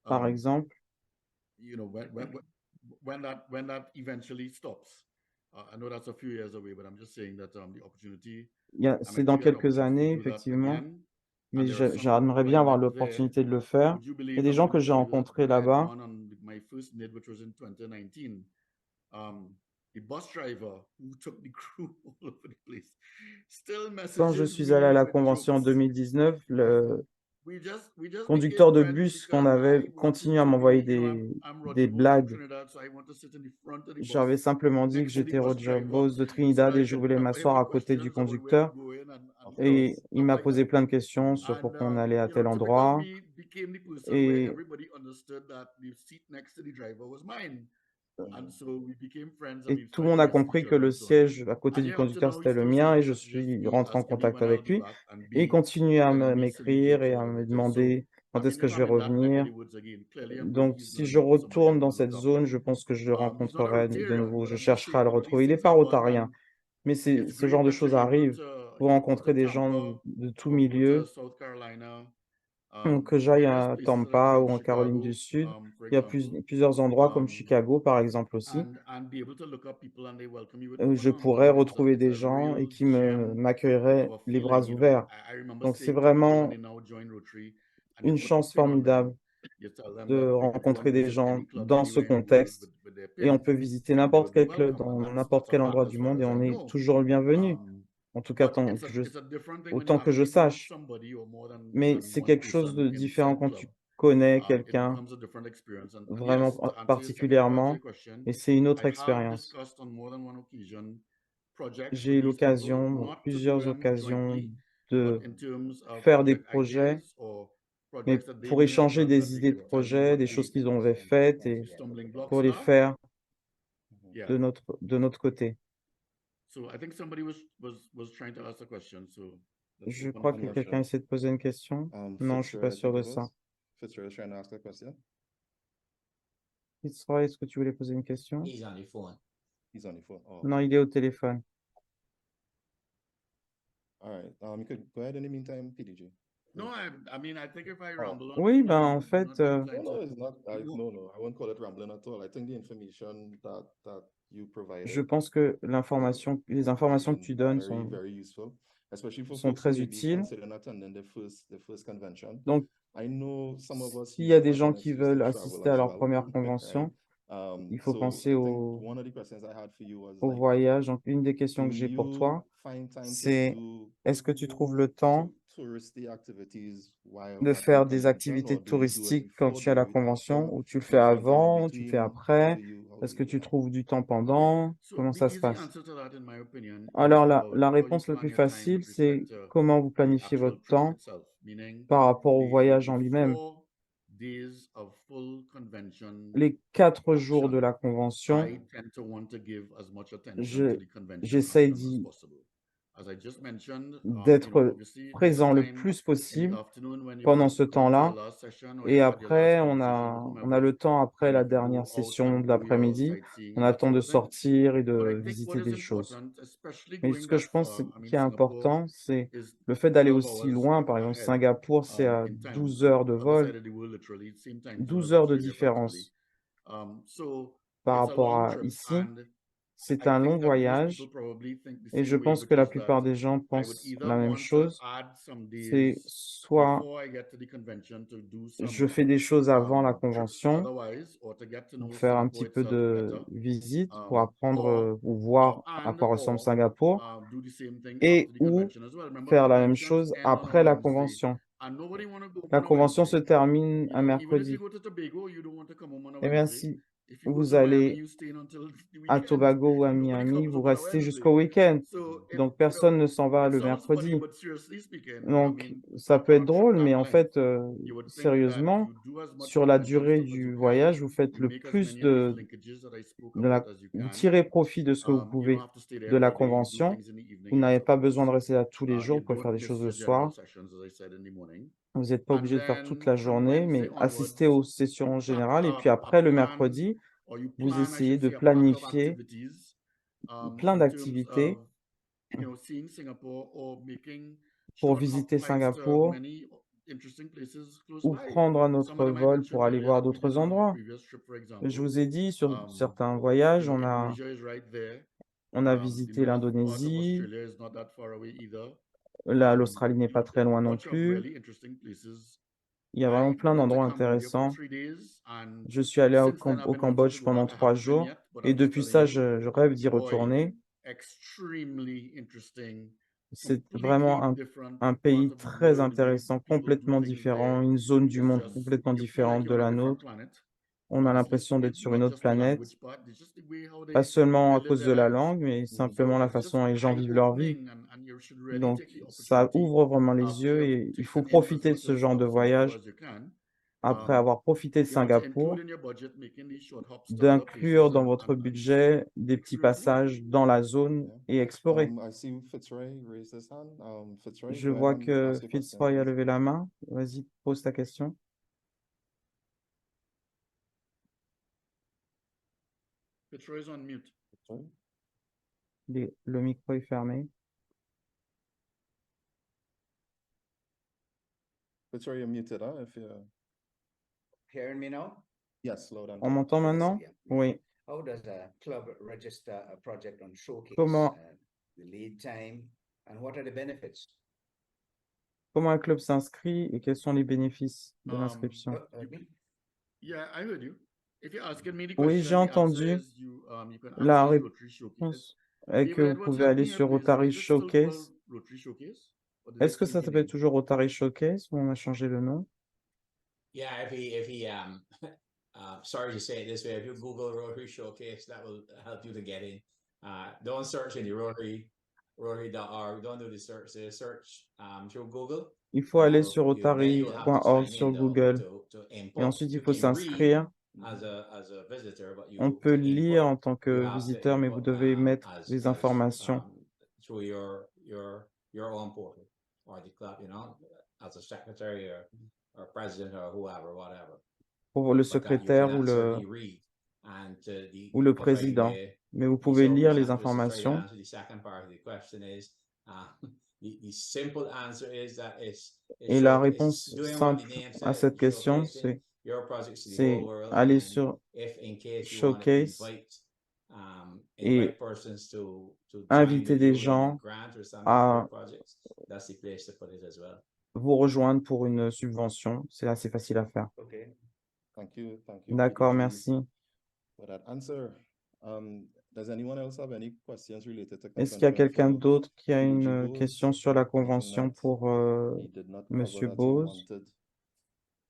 par exemple, c'est dans quelques années, effectivement, mais j'aimerais bien avoir l'opportunité de le faire. Il y a des gens que j'ai rencontrés là-bas. Quand je suis allé à la convention en 2019, le conducteur de bus qu'on avait continue à m'envoyer des blagues. J'avais simplement dit que j'étais Roger Bose de Trinidad et je voulais m'asseoir à côté du conducteur. Et il m'a posé plein de questions sur pourquoi on allait à tel endroit. Et tout le monde a compris que le siège à côté du conducteur, c'était le mien et je suis rentré en contact avec lui. Et il continue à m'écrire et à me demander quand est-ce que je vais revenir. Donc, si je retourne dans cette zone, je pense que je le rencontrerai de nouveau. Je chercherai à le retrouver. Il n'est pas rotarien, mais ce genre de choses arrive. Vous rencontrez des gens de tout milieu. Que j'aille à Tampa ou en Caroline du Sud, il y a plusieurs endroits comme Chicago, par exemple, aussi, où je pourrais retrouver des gens et qui m'accueilleraient les bras ouverts. Donc, c'est vraiment une chance formidable de rencontrer des gens dans ce contexte et on peut visiter n'importe quel club dans n'importe quel endroit du monde et on est toujours le bienvenu. En tout cas, autant que je sache. Mais c'est quelque chose de différent quand tu connais quelqu'un vraiment particulièrement et c'est une autre expérience. J'ai eu l'occasion, plusieurs occasions de faire des projets, mais pour échanger des idées de projets, des choses qu'ils avaient faites et pour les faire de notre côté. Let's Je open crois que quelqu'un conversion. essaie de poser une question. Non, je suis pas Fitzroy, I sûr think de it ça. was. Fitzroy was trying to ask a question. Fitzroy, est-ce que tu voulais poser une question? He's on the phone. He's on the phone. Oh, Non, okay. il est au téléphone. All right. You could go ahead in the meantime, PDG. No, I mean, I think if I Oh. ramble on Oui, too ben long, en I'm fait, not inclined No, to- no, it's not. No. No, I won't call it rambling at all. I think the information that you provided je pense que les informations que tu donnes very, sont, very useful, especially for sont folks who très may be utiles. considering attending the first convention. Donc, I know some of us s'il use y a it des as gens an qui excuse to veulent travel assister à as leur well, première right? convention, il faut So penser I think au one of the questions I had for you was au like, voyage. Donc, une des questions do que j'ai pour you toi, find time to c'est do est-ce que tu trouves le temps touristy activities while de at the faire des convention, activités or do you do it touristiques quand before, tu es do à la you do it convention, after? ou tu le Do fais you spend time in avant, tu le fais between? après? How Est-ce do que you tu do that? trouves du temps pendant? So Comment the ça se easy passe? answer to that, in my opinion, is Alors, about la how you réponse la plan plus your time facile, with c'est respect to comment vous the planifiez actual votre trip temps itself, meaning par rapport au the voyage en lui-même. 4 days of full convention Les 4 jours de action. la convention, I tend to want to give as much attention je- to the convention j'essaye action as d'y possible. As I just mentioned, d'être obviously, there's présent le time plus in the possible afternoon when you pendant want ce to come to your temps-là. last session or Et you had your last après, conversation with on a whomever, le temps après and la you can dernière go out session and de do your l'après-midi. sightseeing On and a le that temps sort de of thing. sortir et But I de think visiter what is des choses. important, especially Mais going ce que that je pense far, qui est Singapore important, c'est is le fait d'aller 12 aussi hours loin. Par exemple, ahead Singapour, c'est à in time. 12 heures de Other vol, side of the world, literally, same time zone 12 as heures de Australia practically. différence So par it's a rapport long à trip, ici. and C'est I un long think that most people voyage probably think the et je same way, pense que which la is that plupart des gens I would pensent either la même want to chose. add some C'est days soit before I get to the convention to do je some fais des choses avant la trips convention otherwise, or to get to pour know faire un Singapore petit peu itself de better, visite, pour apprendre or ou voir à and quoi ressemble or Singapour, do the same thing et after the ou convention as well. Remember, faire la même conventions chose end on a après la Wednesday, convention. and nobody want to go home La on a convention se Wednesday. termine un Even if you mercredi. go to Tobago, you don't want to come home on a Eh bien, Wednesday. si If you go vous to Miami, allez you stay until the à weekend. Tobago ou à Nobody Miami, comes vous home on a restez Wednesday. jusqu'au week-end. So Donc, personne ne s'en va it le sounds funny, mercredi. but seriously speaking, I Donc, mean, ça peut être a trip drôle, that mais en length, fait, you would think that sérieusement, you do as much sur la convention durée stuff as du you can, voyage, vous faites you le make as plus many of these linkages that I spoke about as you vous can. tirez profit de ce que vous You don't pouvez have to stay there de la every day. You do convention. things in the evening Vous and n'avez stuff pas like besoin de this. rester là tous les You jours, vous pouvez don't faire des miss choses le your general soir. sessions, as I said, in the morning. Vous n'êtes pas And obligé de faire toute then la on journée, Wednesday mais onwards, assister aux sessions you pack générales. Et puis a après, le plan, mercredi, or you vous plan, I essayez should de say, a pack of planifier activities plein in terms d'activités of, seeing Singapore or making pour short hop visiter flights to Singapour many interesting places close ou by. prendre un Some autre of them I vol pour mentioned aller earlier voir that we d'autres did on our endroits. previous trip, for Je example. vous ai dit, sur certains voyages, Indonesia is right there. on a The visité north part of l'Indonésie, Australia is not that far away either. l'Australie n'est pas très loin non Bunch of plus. really interesting places. Il y a vraiment I plein went to d'endroits Cambodia for intéressants. 3 days, and Je suis allé since then I've au been wanting to Cambodge go pendant back. I 3 haven't been jours. yet, but Et I'm just depuis telling ça, you, je rêve d'y boy, retourner. extremely interesting, C'est completely vraiment different un part pays of the très world. The way intéressant, people do complètement things there différent, une zone du is monde just, complètement you feel like différente de you're on a la different nôtre. planet. On a Honestly l'impression d'être speaking, sur une not autre just the planète, language part, it's just the way how pas they seulement à live cause de la their lives. langue, mais So simplement la it's just façon dont les gens vivent leur vie. eye-opening, and you should really Donc, take the ça opportunity ouvre vraiment les yeux after you've et il faut taken in as profiter de much ce genre de of Singapore voyage as you can. après avoir profité de You know, to Singapour, include in your budget making these short hops to other d'inclure places dans and votre just budget des petits experience life. passages dans la zone Yeah. et explorer. I see Fitzroy raise his hand. Fitzroy, Je go ahead vois and que ask your question, Fitzroy a please. levé la main. Vas-y, pose ta question. Fitzroy is on mute. Fitzroy? Le micro est fermé. Fitzroy, you're muted, huh? If you're... Hearing me now? Yes, slow down. On m'entend maintenant? Yeah. Oui. How does a club register a project on Showcase? Comment- The lead time and what are the benefits? Comment un club s'inscrit et quels sont les bénéfices de l'inscription? Me? Yeah, I heard you. If you're asking me the Oui, question, j'ai the answer entendu is you can la access Rotary Showcase. réponse est que David vous Edwards, pouvez help aller me here, sur please. Rotary Is it still called Showcase. Rotary Showcase? Or did Est-ce it que change ça the s'appelle name? toujours Rotary Showcase ou on a changé le nom? Yeah, if he sorry to say it this way, if you Google Rotary Showcase, that will help you to get in. Don't search in the Rotary.org. Don't do the search. Search through Google. Il faut aller Will sur put you- then you will have to rotary.org sign sur in, though, Google to et input. ensuite il You faut can read s'inscrire. as a visitor, but On you peut to lire input, en tant you que have to visiteur, mais vous input, devez mettre as les informations through your own portal. or the club, as a secretary or president or whoever, whatever. pour le But that you secrétaire can certainly read. And ou le président. Mais vous pouvez lire les informations. The second part of the question is, the simple answer is that Et la réponse simple à cette question, c'est aller sur Showcase et inviter des gens à vous rejoindre pour une subvention. C'est assez facile à faire. Okay. Thank you. D'accord, merci. For that answer. Does anyone else have any questions related to Est-ce qu'il y a quelqu'un for d'autre qui a PDG une Bose? question sur la Anything convention that pour he did not cover Monsieur that you Bose? wanted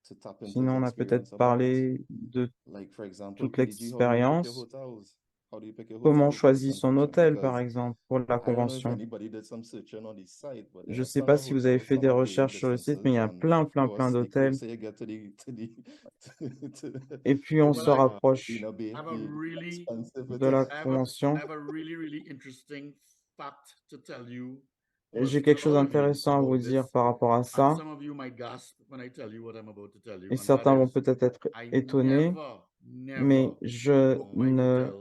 to tap into Sinon, his on a experience peut-être about? parlé de Like, for example, toute PDG, how do you pick your l'expérience. hotels? How do you pick your Comment on hotels for choisit this son convention? hôtel, par Because exemple, pour la I don't know if convention? anybody did some searching on the site, but Je there ne are sais ton pas of si vous avez hotels, fait some des are varying recherches sur le site, mais il y a distances, and plein of course, the d'hôtels. closer you get to the Et plus on Well, se I rapproche Marina Bay, I have a the really, expensive it de la is. convention, I have a really interesting fact to tell you, j'ai to quelque tell chose all of you d'intéressant à vous about dire this. par rapport à And ça. some of you might gasp when I tell you what I'm about to tell you. Et And that certains vont is, peut-être être I étonnés, mais never je book my ne hotel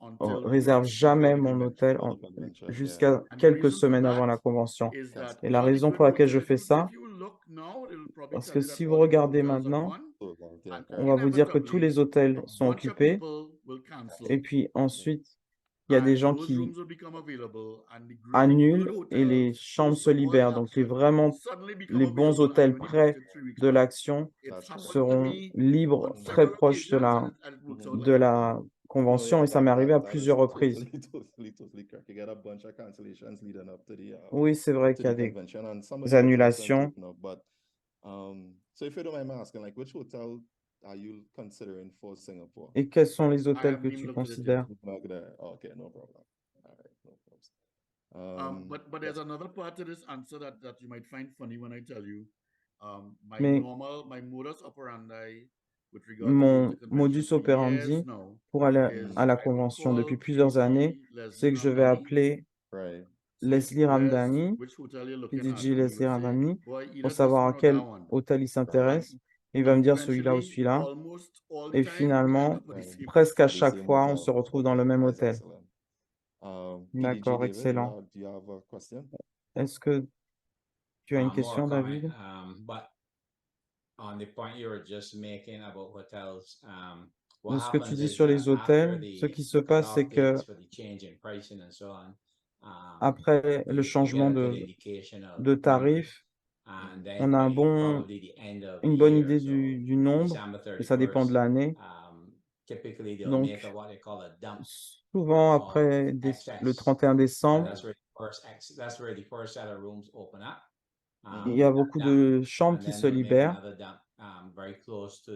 until 2 réserve weeks jamais before the mon convention. hôtel For the convention, yeah. jusqu'à And the quelques reason for semaines avant la that convention. is that Et la all the raison good pour laquelle je hotels, fais ça, if you look now, it'll probably parce tell que you that si vous all the good regardez hotels are maintenant, gone. So long, yeah, And on va vous dire que tous inevitably, les hôtels a sont bunch of occupés. people will cancel. Et puis ensuite, il y a des And gens those qui rooms will become available, and the really annulent good et les hotels chambres close se to all the libèrent. Donc les action vraiment suddenly become les bons available, and hôtels you only près booked it 3 weeks de back. l'action It's That's happened to seront me libres on très several proches de occasions, and it works out de like a la charm. convention, et ça m'est arrivé à plusieurs reprises. Totally correct. You get a bunch of cancellations leading up to the Oui, c'est vrai to qu'il y the a des convention, and some of the hotels tend to annulations. open up. But so if you don't mind me asking, like, which hotel are you considering for Singapore? Et quels sont les I hôtels haven't que even tu looked at it yet. considères? Okay, no problem. All right, no problem. But there's another part to this answer that you might find funny when I tell you. Mais My modus operandi with regard to going mon to conventions modus for years operandi now pour aller is à la I would convention depuis call plusieurs années, PDG c'est Leslie que je vais Ramdhani, appeler Right. say, Leslie Les, Ramdhani, which hotel you're looking at? PDG And he Leslie will say, Ramdhani, boy, pour either this savoir one à or quel that one. hôtel il And, s'intéresse. Et il va me and dire celui-là ou eventually, celui-là. almost all Et time, we end finalement, up with the same presque à person. The chaque same fois, on hotel. se retrouve dans le Okay, même that's hôtel. excellent. D'accord, PDG David, excellent. do you have a question? Est-ce que tu as une More question, comment, David? but on the point you were just making about hotels, De what ce que tu happens dis is sur les that after hôtels, ce the qui se passe, c'est que updates for the change in pricing and so on, après le you get changement a good indication of de numbers. tarifs, And then on a by probably the end of the une bonne year, idée so du nombre, December et ça dépend de 31st, l'année. typically they'll Donc, make what they call a dump souvent of après le excess. 31 And décembre, that's where the first set of rooms open up. il y a beaucoup de chambres And qui then se they'll make libèrent. another dump very close to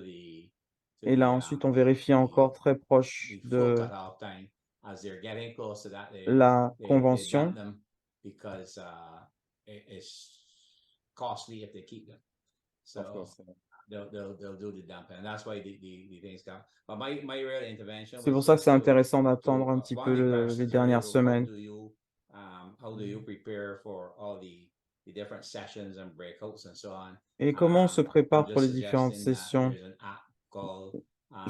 Et là, ensuite, on vérifie encore très proche the full de cutoff time. As they're getting close to that, la they convention. dump them because it's costly if they keep them. So Of course. they'll do the dumping, and that's why the things come. But my real intervention C'est was pour ça que just c'est intéressant d'attendre un petit one peu of the les questions dernières really, semaines. how do you prepare for all the different sessions and breakouts and so on? Et comment on se prépare I'm pour les just différentes suggesting that sessions? there's an app called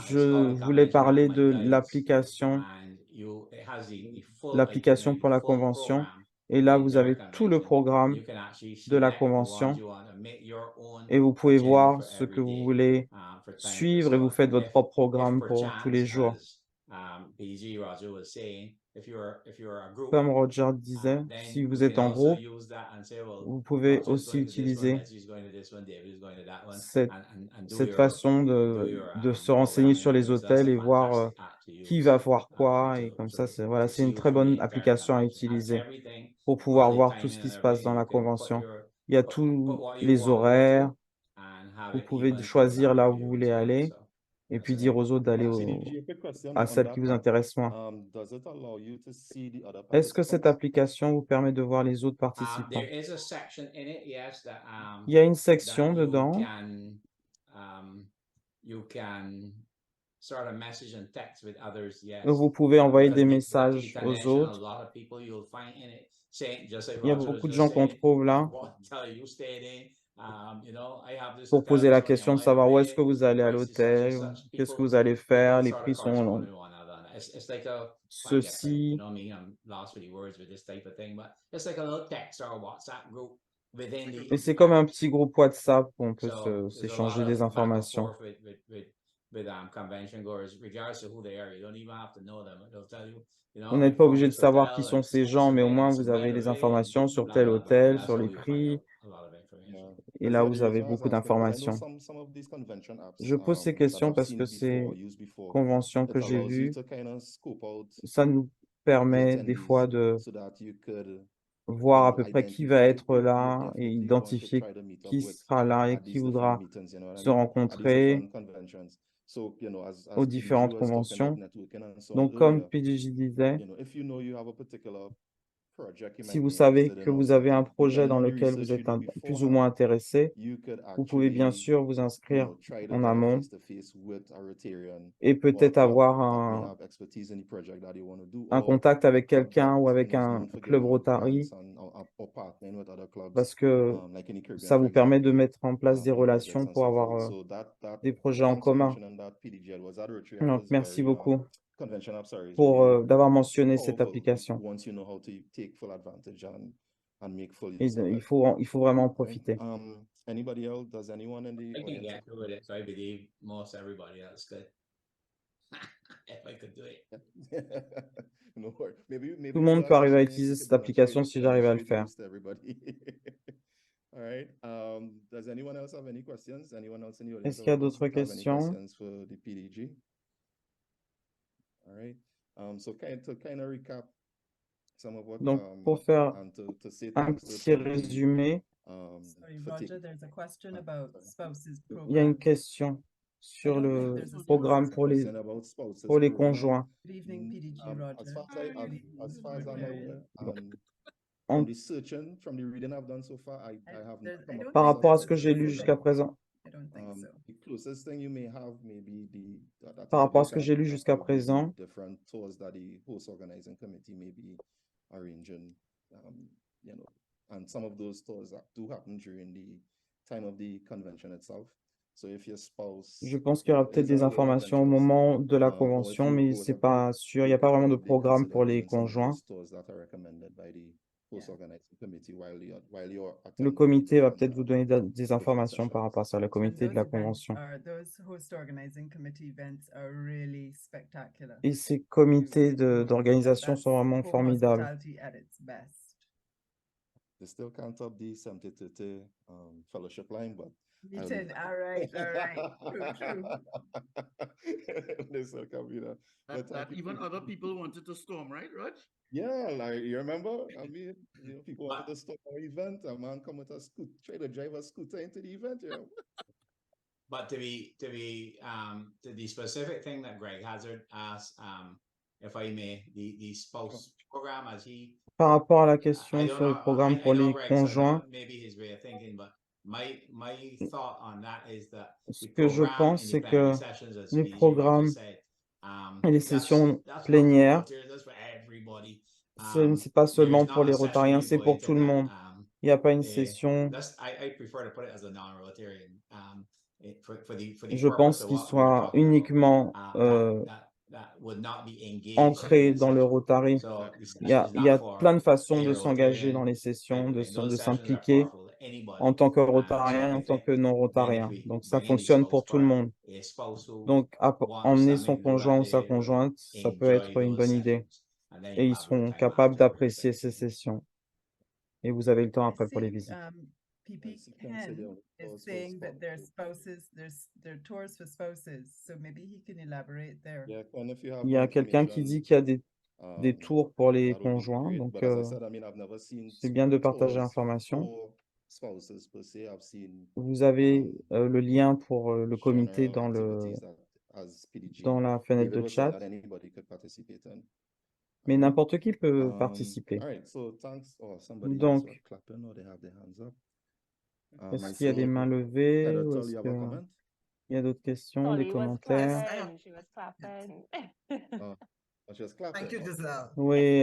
Je voulais parler de l'application, and it has the full l'application pour la full convention. program Et là, the vous entire avez tout le convention. programme You can actually de la select the ones convention you want and make your own et vous pouvez agenda voir for ce que every vous day, voulez for time to suivre et so vous on. faites And votre propre if programme pour tous les perchance, jours. as PG Roger was saying, if you're a group, Comme Roger disait, then si vous we êtes can en also groupe, use that and say, well, vous pouvez Roger's aussi going to this one, utiliser Leslie's going to this one, David's going to that one, cette, and do cette your façon do your de se renseigner sur les programming. So that's hôtels a et voir fantastic app to qui use va voir quoi. Et comme ça, voilà, c'est to une see très through the bonne entire application à convention. Has utiliser everything, pour all pouvoir the voir tout ce timing qui and se passe dans everything. la You can convention. put Il y a what tous you les want to go horaires. to and have Vous it pouvez even choisir programmed là for où vous you voulez as well. aller So et that's puis dire aux autres d'aller CDG, a quick question à on celle that qui vous app. intéresse moins. Does it allow you to see the other Est-ce que cette participants? application vous permet de voir les autres there participants? is a section in it, yes, that Il y a une that section you dedans. can sort of message and text with others, yes. Où vous pouvez envoyer Because des the messages aux connection, a autres. lot of people you'll find in it. saying, just like Il y a Roger was beaucoup de just gens qu'on saying, trouve là tell you stayed in. You know, I have this pour poser hotel, la it's only question on de my savoir où est-ce que way, vous allez à price is such and l'hôtel, such. qu'est-ce que People, vous allez faire, les sort prix of correspond sont to one another. It's like a, I get it, ceci. you know me, I'm lost with the words with this type of thing, but it's like a little text or a WhatsApp group within the Et c'est comme un internet. petit groupe WhatsApp où on peut So there's a lot s'échanger des of back and informations. forth with convention goers, regardless of who they are. You don't even have to know them. They'll tell you, you know, Vous I'm n'êtes pas from obligé de this savoir qui hotel sont and ces it's gens, mais au moins events, vous and by avez the les way, and informations sur blah tel blah blah. hôtel, That's sur how les you find prix, out a lot of information. Yeah. et That's là the vous only avez reason I was beaucoup asking, because I know d'informations. some of these convention apps Je pose ces that questions I've parce seen que ces before, used before, conventions it que j'ai allows you vues, to kind of scope out ça nous the permet des fois attendees de so that you could, voir à peu près qui va identify être who you là et definitely want to identifier try to meet up qui with sera là et at qui these different voudra meetings, you know what I se mean? At these rencontrer different conventions. So, you know, as aux PDG différentes was talking about conventions. networking and so on Donc, comme earlier, PDJ disait, you know, if you know you have a particular project you si might vous be savez interested que in or vous avez un something, projet depending dans on the lequel vous research you êtes do plus ou moins beforehand, intéressé, you could vous pouvez bien actually, sûr vous you inscrire know, try to en get a amont face-to-face with a Rotarian et or a peut-être club avoir that may have expertise in the project that you want to do, un or contact a avec club quelqu'un that, ou you avec know, is un known for club giving out Rotary grants and or partnering with other clubs, parce que like in the Caribbean, ça for vous permet de example, mettre en place des on projects relations and pour so avoir forth. So that des projets en thanks for commun. mentioning that PDG was that Rotary app Donc, is merci very beaucoup convention app, sorry, is pour very d'avoir mentionné cette powerful application. once you know how to take full advantage and make full Et use of il it. faut vraiment en Right? profiter. Anybody else? Does anyone in the I can audience? get through with it, so I believe most everybody else could. If I could do it. No worry. Maybe Tout le monde after peut arriver à Shane, utiliser you could cette application si j'arrive à le demonstrate faire. use to everybody. All right. Does anyone else have any questions? Anyone else in the audience Est-ce qu'il y a d'autres have any questions? questions for the PDG? All right. So to kind of recap some of what Donc, pour faire and to say un thanks to petit PDG, résumé, Sorry, for Roger, taking- there's a question about spouses il y a une program. question sur don't think le there's a programme specific pour les question about spouses pour les program. conjoints. Good evening, PDG As Roger. far as I'm aware, En- from the searching, from the reading I've done so far, I haven't come don't Par across rapport à there's ce a que j'ai lu specific- jusqu'à présent, I don't think so. the closest thing you may have maybe that par you rapport à look ce que at j'ai lu jusqu'à would be the présent, different tours that the host organizing committee may be arranging, you know, and some of those tours that do happen during the time of the convention itself. So if your spouse, je pense qu'il y aura peut-être is des aware of informations au interest, moment de la or if convention, you mais both c'est agree, pas sûr. Il n'y you a pas could vraiment de probably programme consider pour les doing some of conjoints. those tours that are recommended by the host organizing committee while you're Le attending comité va different, peut-être vous donner des informations par sessions. rapport à ça, le And comité de la those events convention. those host organizing committee events are really spectacular. Et ces comités to go to. d'organisation That's sont vraiment home formidables. hospitality at its best. They still can't top the 70-30 fellowship line, but You said, all right. True. they still can't be that. But That even other people wanted to storm, right, Raj? yeah, like you remember, I mean, you know, people wanted to stop our event. A man come with a scooter, try to drive a scooter into the event, you know. But to the specific thing that Greg Hazard asked, if I may, the spouse program as he. Par rapport à la I question don't sur le know, programme I pour know les Greg, so I know conjoints, maybe his way of thinking, but my thought on that is that ce the que je program pense, in the c'est plenary que sessions, as les PDG Roger programmes said, et les that's sessions not for plénières, Rotarians, that's for everybody. c'est pas There seulement is pour not les a session Rotariens, you c'est go pour into tout le that, monde. Il n'y a pas une eh, session. I prefer to put it as a non-Rotarian, for the Je purpose pense of qu'il what we were soit talking about, uniquement that would not be engaged ancré in the dans le session. Rotary. So this Il y session a, is il y a not for plein de façons any de s'engager dans Rotarian, les by sessions, the way. Those de sessions are s'impliquer powerful to anybody. en tant que So Rotarien et I en tant think que then if non-Rotarien. we Donc ça bring in the fonctionne spouse pour tout le part, monde. a spouse who Donc wants emmener that, son maybe go conjoint that ou sa day, will conjointe, ça peut enjoy être une those bonne idée. sessions, and then Et you ils have your seront time capables after d'apprécier ces respectively. sessions. Et vous avez le temps I après pour les see, visites. PP Yes, you can Ken consider is tours for saying that their spouses. spouses, their tours for spouses. So maybe he can elaborate there. Yeah, and if you have Il y more a quelqu'un qui dit qu'il y a des tours pour les that would be conjoints. great. Donc But as I said, I mean, I've never seen c'est bien de partager tours l'information. for spouses per se. I've seen Vous avez le lien pour le comité general dans activities that, as PDG dans la fenêtre David de was saying, chat. that anybody could participate in. Mais n'importe qui peut participer. All right, so thanks. Oh, somebody else Donc, was clapping or they have their hands up. est-ce I qu'il y a see des mains levées Heather ou Tull, est-ce you have a qu'il comment? y a d'autres questions, des Tolly was commentaires? clapping. She was clapping. Oh, she was clapping. Thank you, Oh, Giselle. Oui,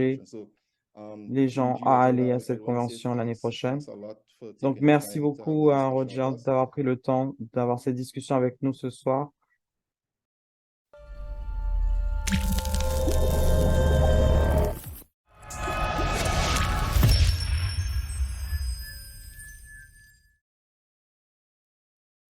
encourager les gens à aller à cette convention l'année prochaine. Donc, merci beaucoup à Roger d'avoir pris le temps d'avoir cette discussion avec nous ce soir.